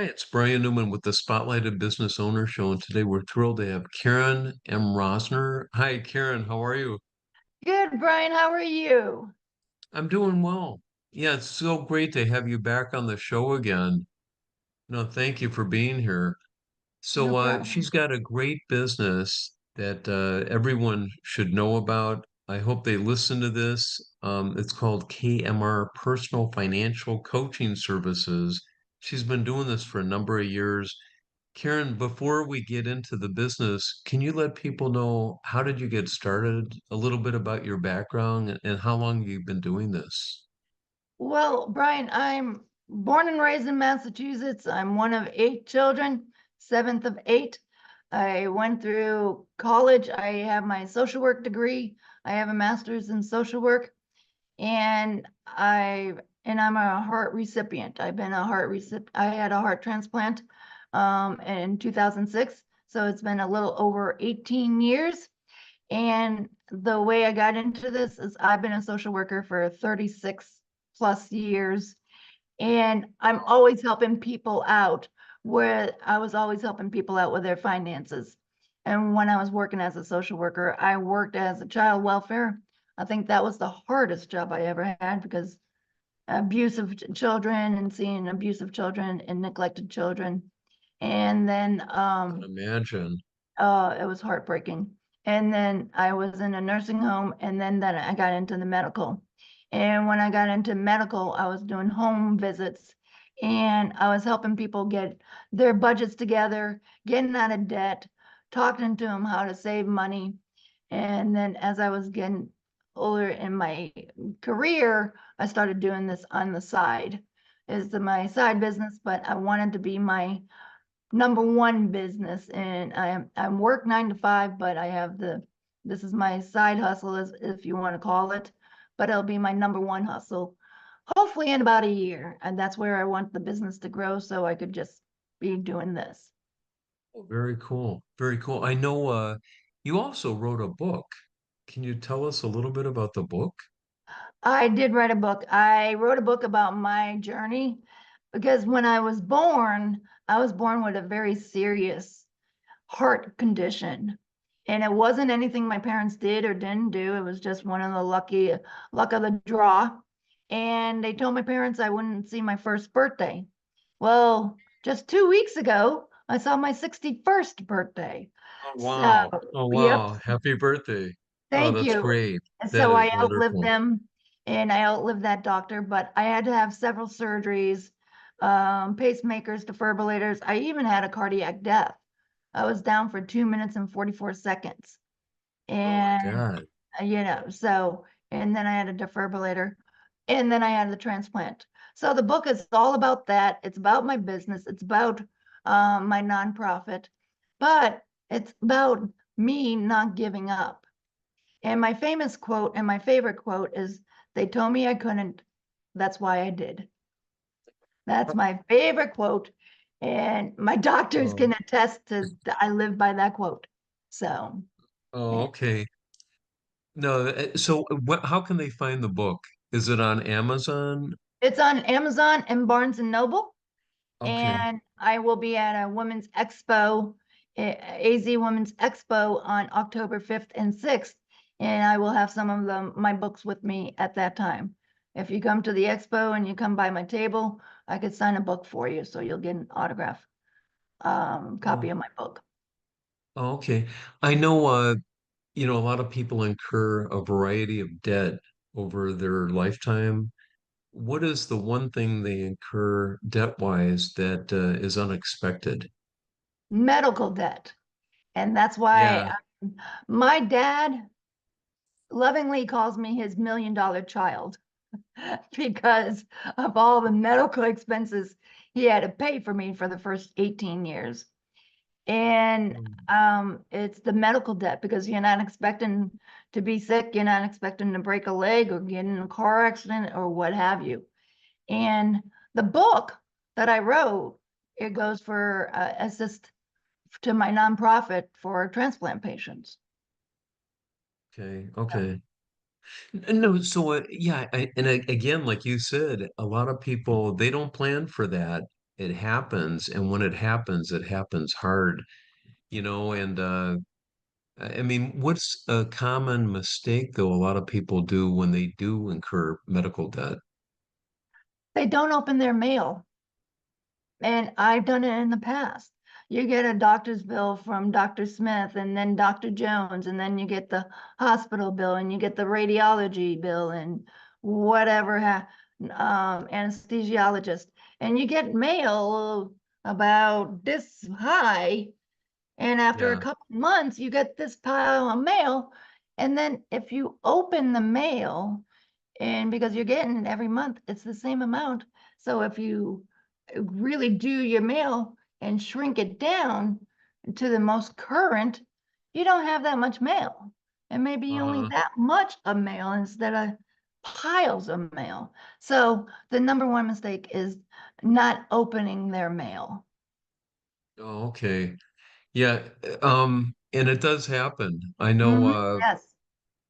Hi, it's Bryan Newman with the Spotlighted Business Owner Show, and today we're thrilled to have Karen M. Rosner. Hi, Karen, how are you? Good, Brian. How are you? I'm doing well. Yeah, it's so great to have you back on the show again. No, thank you for being here. No So, problem. she's got a great business that everyone should know about. I hope they listen to this. It's called KMR Personal Financial Coaching Services. She's been doing this for a number of years. Karen, before we get into the business, can you let people know how did you get started, a little bit about your background and how long you've been doing this? Well, Brian, I'm born and raised in Massachusetts. I'm one of eight children, seventh of eight. I went through college. I have my social work degree. I have a master's in social work, and I'm a heart recipient. I've been a heart recipient. I had a heart transplant in 2006, so it's been a little over 18 years. And the way I got into this is I've been a social worker for 36 plus years, and I'm always helping people out where I was always helping people out with their finances. And when I was working as a social worker, I worked as a child welfare. I think that was the hardest job I ever had because abusive children and seeing abusive children and neglected children. And then I can imagine. it was heartbreaking. And then I was in a nursing home, and then I got into the medical. And when I got into medical, I was doing home visits, and I was helping people get their budgets together, getting out of debt, talking to them how to save money. And then as I was getting older in my career, I started doing this on the side. Is my side business, but I wanted to be my number one business, and I work 9 to 5, but I have this is my side hustle, as if you want to call it, but it'll be my number one hustle, hopefully in about a year, and that's where I want the business to grow so I could just be doing this. Oh, very cool. Very cool. I know you also wrote a book. Can you tell us a little bit about the book? I did write a book. I wrote a book about my journey because when I was born with a very serious heart condition. And it wasn't anything my parents did or didn't do. It was just one of the luck of the draw. And they told my parents I wouldn't see my first birthday. Well, just 2 weeks ago, I saw my 61st birthday. Oh, So, wow. Oh, yep, wow. Happy birthday. Oh, thank that's you. great. And That so is I outlived wonderful. them, and I outlived that doctor, but I had to have several surgeries, pacemakers, defibrillators. I even had a cardiac death. I was down for 2 minutes and 44 seconds. Oh my And, God. so, and then I had a defibrillator, and then I had the transplant. So the book is all about that. It's about my business. It's about my nonprofit, but it's about me not giving up. And my famous quote and my favorite quote is, "They told me I couldn't. That's why I did." That's my favorite quote. And my doctors Oh, can attest to I live by that quote. So oh, yeah. okay. No, so how can they find the book? Is it on Amazon? It's on Amazon and Barnes and Noble. Okay. And I will be at a women's expo, AZ Women's Expo on October 5th and 6th. And I will have some of my books with me at that time. If you come to the expo and you come by my table, I could sign a book for you. So you'll get an autograph copy Oh, of my book. oh, okay. I know, a lot of people incur a variety of debt over their lifetime. What is the one thing they incur debt-wise that is unexpected? Medical debt. And that's why Yeah. my dad lovingly calls me his $1 million child because of all the medical expenses he had to pay for me for the first 18 years. And Mm. it's the medical debt because you're not expecting to be sick, you're not expecting to break a leg or get in a car accident or what have you. And the book that I wrote, it goes for assist to my nonprofit for transplant patients. Okay. Okay. No, so yeah, again, like you said, a lot of people they don't plan for that, it happens, and when it happens hard, and I mean, what's a common mistake though a lot of people do when they do incur medical debt? They don't open their mail. And I've done it in the past. You get a doctor's bill from Dr. Smith and then Dr. Jones, and then you get the hospital bill and you get the radiology bill and whatever, anesthesiologist. And you get mail about this high. And after a Yeah. couple of months, you get this pile of mail. And then if you open the mail, and because you're getting it every month, it's the same amount. So if you really do your mail and shrink it down to the most current, you don't have that much mail. And maybe only Uh-huh. that much of mail instead of piles of mail. So the number one mistake is not opening their mail. Oh, okay. Yeah, and it does happen. I know, Yes,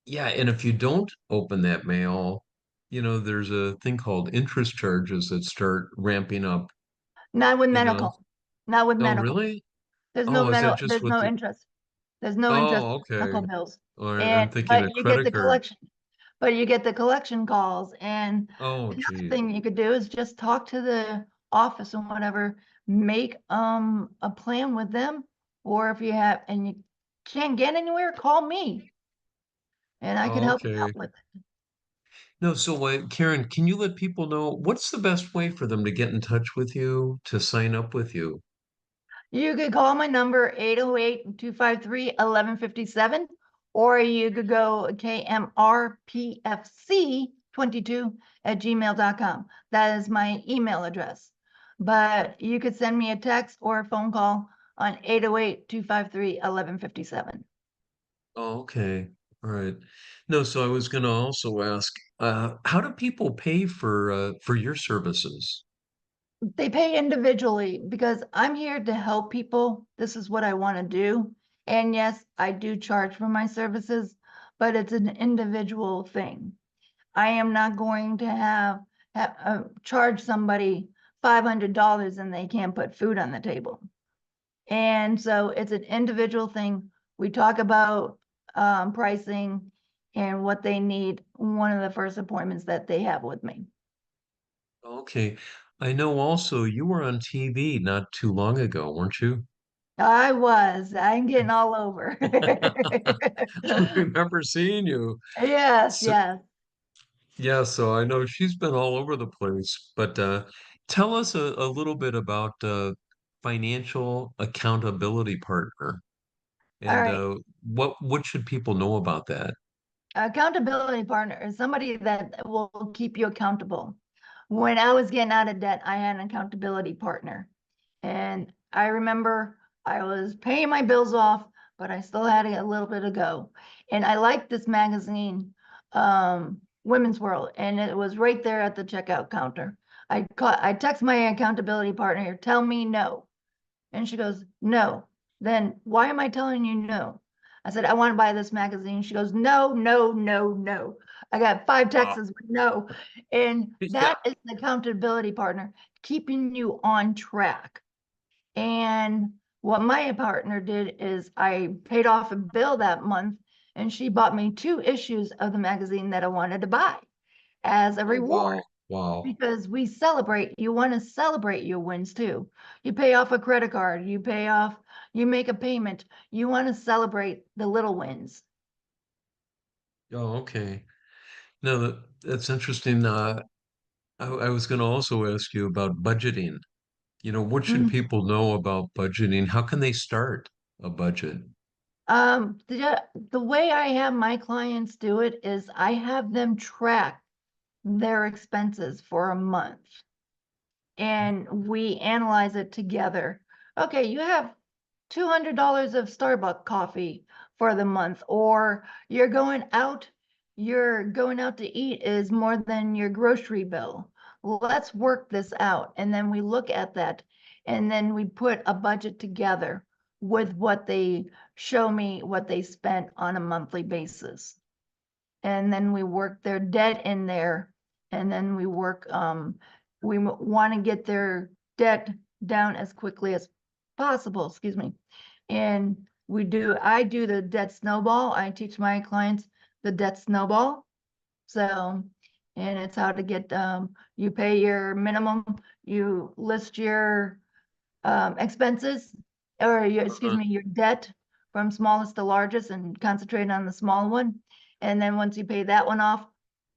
yeah, and if you don't open that mail, there's a thing called interest charges that start ramping up, not with you know. medical, not with Oh, medical. really? Oh, is that just There's with no the, interest. There's no interest oh, in okay. medical bills. Or I'm And, thinking but a you get credit the card. collection, but you get the collection calls. And Oh, the other geez. thing you could do is just talk to the office and whatever, make, a plan with them. Or if you have, and you can't get anywhere, call me and I can Oh, help you okay. out with it. No, so Karen, can you let people know what's the best way for them to get in touch with you, to sign up with you? You could call my number 808-253-1157, or you could go kmrpfc22@gmail.com. That is my email address. But you could send me a text or a phone call on 808-253-1157. Oh, okay. All right. No, so I was going to also ask, how do people pay for your services? They pay individually because I'm here to help people. This is what I want to do. And yes, I do charge for my services, but it's an individual thing. I am not going to charge somebody $500 and they can't put food on the table. And so it's an individual thing. We talk about pricing and what they need. One of the first appointments that they have with me. Okay. I know also you were on TV not too long ago, weren't you? I'm getting all over. I remember seeing you. Yes, So, yes. yeah, so I know she's been all over the place, but tell us a little bit about financial accountability partner All and right. what should people know about that? Accountability partner is somebody that will keep you accountable. When I was getting out of debt, I had an accountability partner. And I remember I was paying my bills off, but I still had a little bit to go. And I liked this magazine, Women's World, and it was right there at the checkout counter. I text my accountability partner, tell me no. And she goes, no. Then why am I telling you no? I said, I want to buy this magazine. She goes, no, no, no, no. I got 5 Wow. texts with no. And Yeah. that is the accountability partner, keeping you on track. And what my partner did is I paid off a bill that month and she bought me 2 issues of the magazine that I wanted to buy as a Oh, reward wow. Wow. because we celebrate. You want to celebrate your wins too. You pay off a credit card, you make a payment. You want to celebrate the little wins. Oh, okay. No, that's interesting. I was going to also ask you about budgeting. What should Mhm. people know about budgeting? How can they start a budget? The way I have my clients do it is I have them track their expenses for a month and we analyze it together. Okay, you have $200 of Starbucks coffee for the month, or you're going out to eat is more than your grocery bill. Well, let's work this out. And then we look at that and then we put a budget together with what they show me what they spent on a monthly basis. And then we work their debt in there and then we want to get their debt down as quickly as possible, excuse me. And I do the debt snowball. I teach my clients the debt snowball. So, and it's how to get, you pay your minimum, you list your expenses, or your, excuse Uh-huh. me, your debt from smallest to largest and concentrate on the small one. And then once you pay that one off,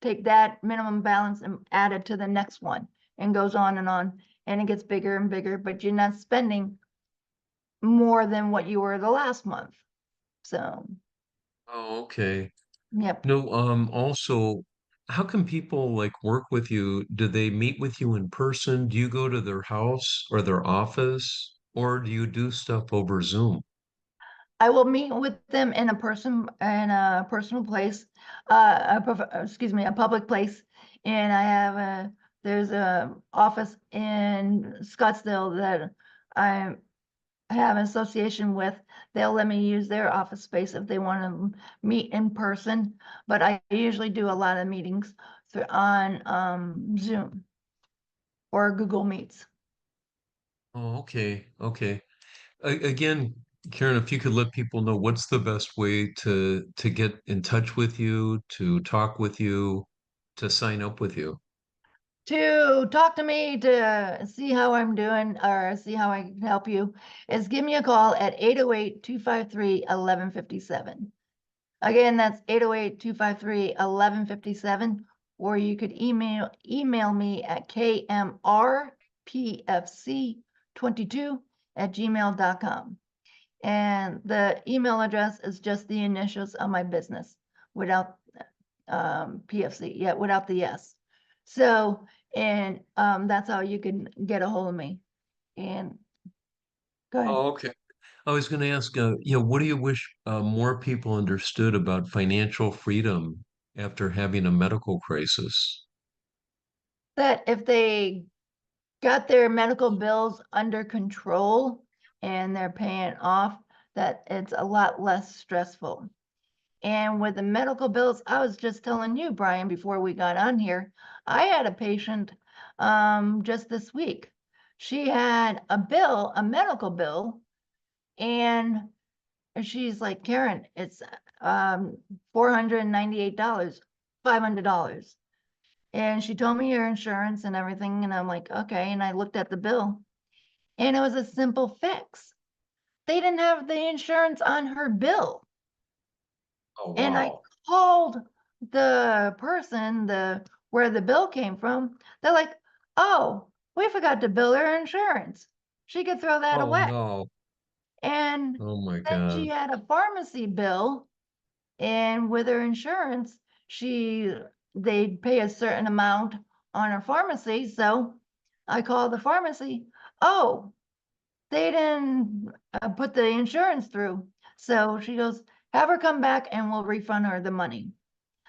take that minimum balance and add it to the next one, and goes on and on. And it gets bigger and bigger, but you're not spending more than what you were the last month. So, Oh, okay. yep. No, also, how can people like work with you? Do they meet with you in person? Do you go to their house or their office, or do you do stuff over Zoom? I will meet with them in a personal place, excuse me, a public place. And there's a office in Scottsdale that I have an association with. They'll let me use their office space if they want to meet in person. But I usually do a lot of meetings on Zoom or Google Meets. Oh, okay, okay. Again, Karen, if you could let people know what's the best way to get in touch with you, to talk with you, to sign up with you. To talk to me to see how I'm doing or see how I can help you, is give me a call at 808-253-1157. Again, that's 808-253-1157, or you could email me at kmrpfc22@gmail.com. And the email address is just the initials of my business without PFC, yeah, without the S. So, and that's how you can get a hold of me. And go ahead. Oh, okay. I was going to ask, what do you wish more people understood about financial freedom after having a medical crisis? That if they got their medical bills under control and they're paying off, that it's a lot less stressful. And with the medical bills, I was just telling you, Bryan, before we got on here, I had a patient just this week. She had a medical bill, and she's like, Karen, it's $498, $500. And she told me her insurance and everything, and I'm like, okay. And I looked at the bill, and it was a simple fix. They didn't have the insurance on her bill. Oh, And I wow. called the person, where the bill came from. They're like, oh, we forgot to bill her insurance. She could throw that Oh, away. no. And Oh, my then she God. had a pharmacy bill, and with her insurance, they'd pay a certain amount on her pharmacy. So I called the pharmacy. Oh, they didn't put the insurance through. So she goes, have her come back and we'll refund her the money.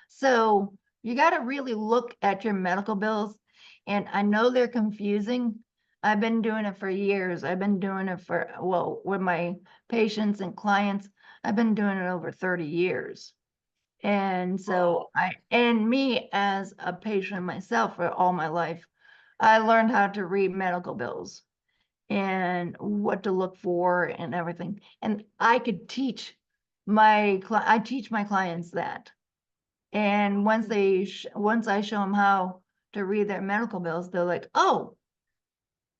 So you got to really look at your medical bills. And I know they're confusing. I've been doing it for years. I've been doing it well, with my patients and clients, I've been doing it over 30 years. And so Oh, and me as a patient myself for all my life, I learned how to read medical bills and what to look for and everything. And I could teach I teach my clients that. And once I show them how to read their medical bills, they're like, oh,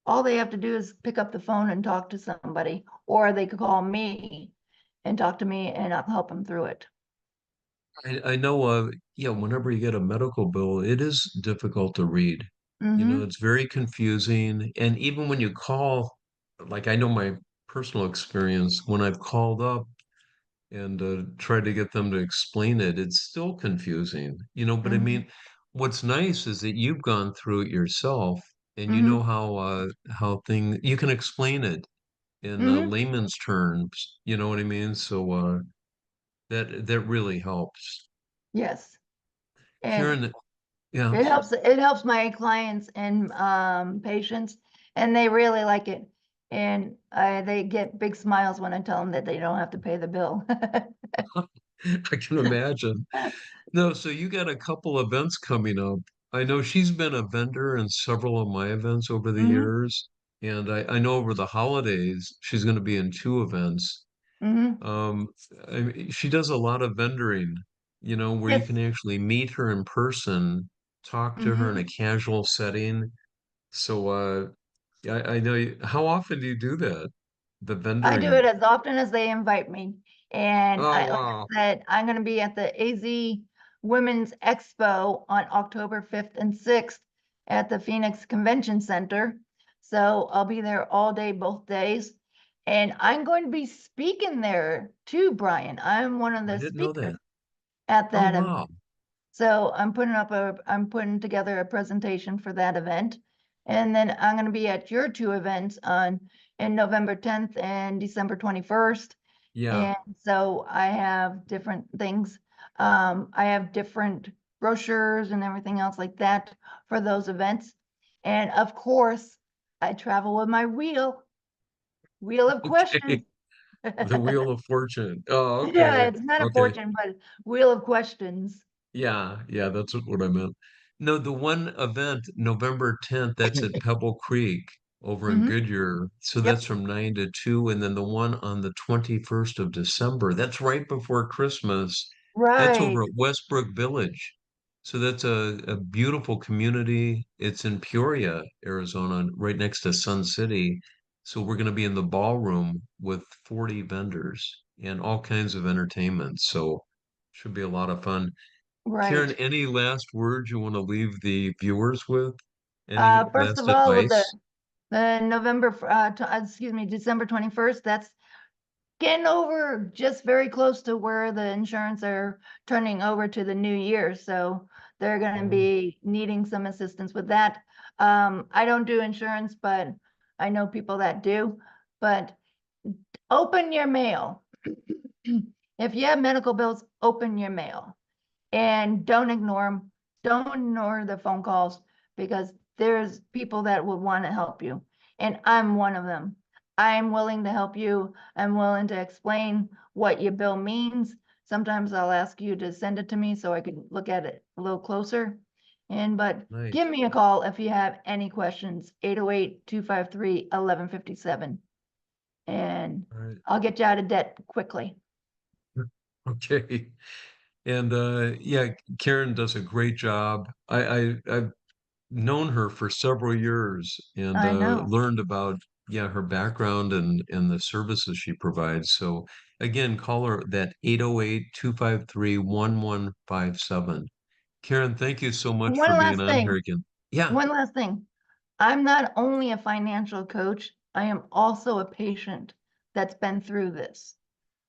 all they have to do is pick up the phone and talk to somebody, or they could call me and talk to me, and I'll help them through it. I know, whenever you get a medical bill, it is difficult to read. Mm-hmm. It's very confusing. And even when you call, like I know my personal experience, when I've called up and tried to get them to explain it, it's still confusing, but I Mm-hmm. mean, what's nice is that you've gone through it yourself and you know Mm-hmm. how you can explain it in Mm-hmm. layman's terms, you know what I mean? So that really helps. Yes. And Karen, yeah. it helps my clients and patients, and they really like it. And they get big smiles when I tell them that they don't have to pay the bill. I can imagine. No, so you got a couple events coming up. I know she's been a vendor in several of my events over the Hmm. years. And I know over the holidays she's going to be in two events. Hmm. Um, she does a lot of vendoring, where you Yes. can actually meet her in person, talk to her in a Hmm. casual setting. So, I know how often do you do that? The I do it vendoring. as often as they invite me. And Oh, like wow. I said, I'm going to be at the AZ Women's Expo on October 5th and 6th at the Phoenix Convention Center. So I'll be there all day, both days. And I'm going to be speaking there too, Bryan. I'm one of I the didn't know speakers that. at Oh, that event. wow. So I'm putting together a presentation for that event. And then I'm going to be at your two events in November 10th and December 21st. Yeah. And so I have different things. I have different brochures and everything else like that for those events. And of course, I travel with my wheel of questions. Okay. The Wheel of Fortune. Oh, Yeah, okay. it's not a Okay. fortune, but wheel of questions. Yeah, yeah, that's what I meant. No, the one event, November 10th, that's at Pebble Creek over in Hmm. Goodyear. So that's Yep. from 9 to 2. And then the one on the 21st of December, that's right before Christmas. That's over Right. at Westbrook Village. So that's a beautiful community. It's in Peoria, Arizona, right next to Sun City. So we're going to be in the ballroom with 40 vendors and all kinds of entertainment. So should be a lot of fun. Karen, Right. any last words you want to leave the viewers with? Any First last of all, with advice? the excuse me, December 21st, that's getting over just very close to where the insurance are turning over to the new year. So they're going to Oh, be needing some assistance with that. I don't do insurance, but I know people that do. But open your mail. If you have medical bills, open your mail and don't ignore them. Don't ignore the phone calls because there's people that would want to help you. And I'm one of them. I'm willing to help you. I'm willing to explain what your bill means. Sometimes I'll ask you to send it to me so I can look at it a little closer. But give nice. me a call if you have any questions, 808-253-1157. And All right. I'll get you out of debt quickly. Okay. And yeah, Karen does a great job. I've known her for several years and I know. learned about yeah her background and the services she provides. So again, call her that 808-253-1157. Karen, thank you so much One for being last on here thing. again. Yeah, One last thing. I'm not only a financial coach, I am also a patient that's been through this.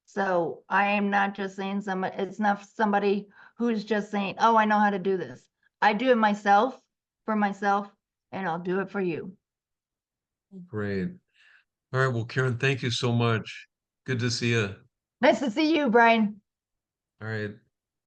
So I am not just saying it's not somebody who's just saying, oh, I know how to do this. I do it myself for myself, and I'll do it for you. great. All right. Well, Karen, thank you so much. Good to see you. Nice to see you, Bryan. All right.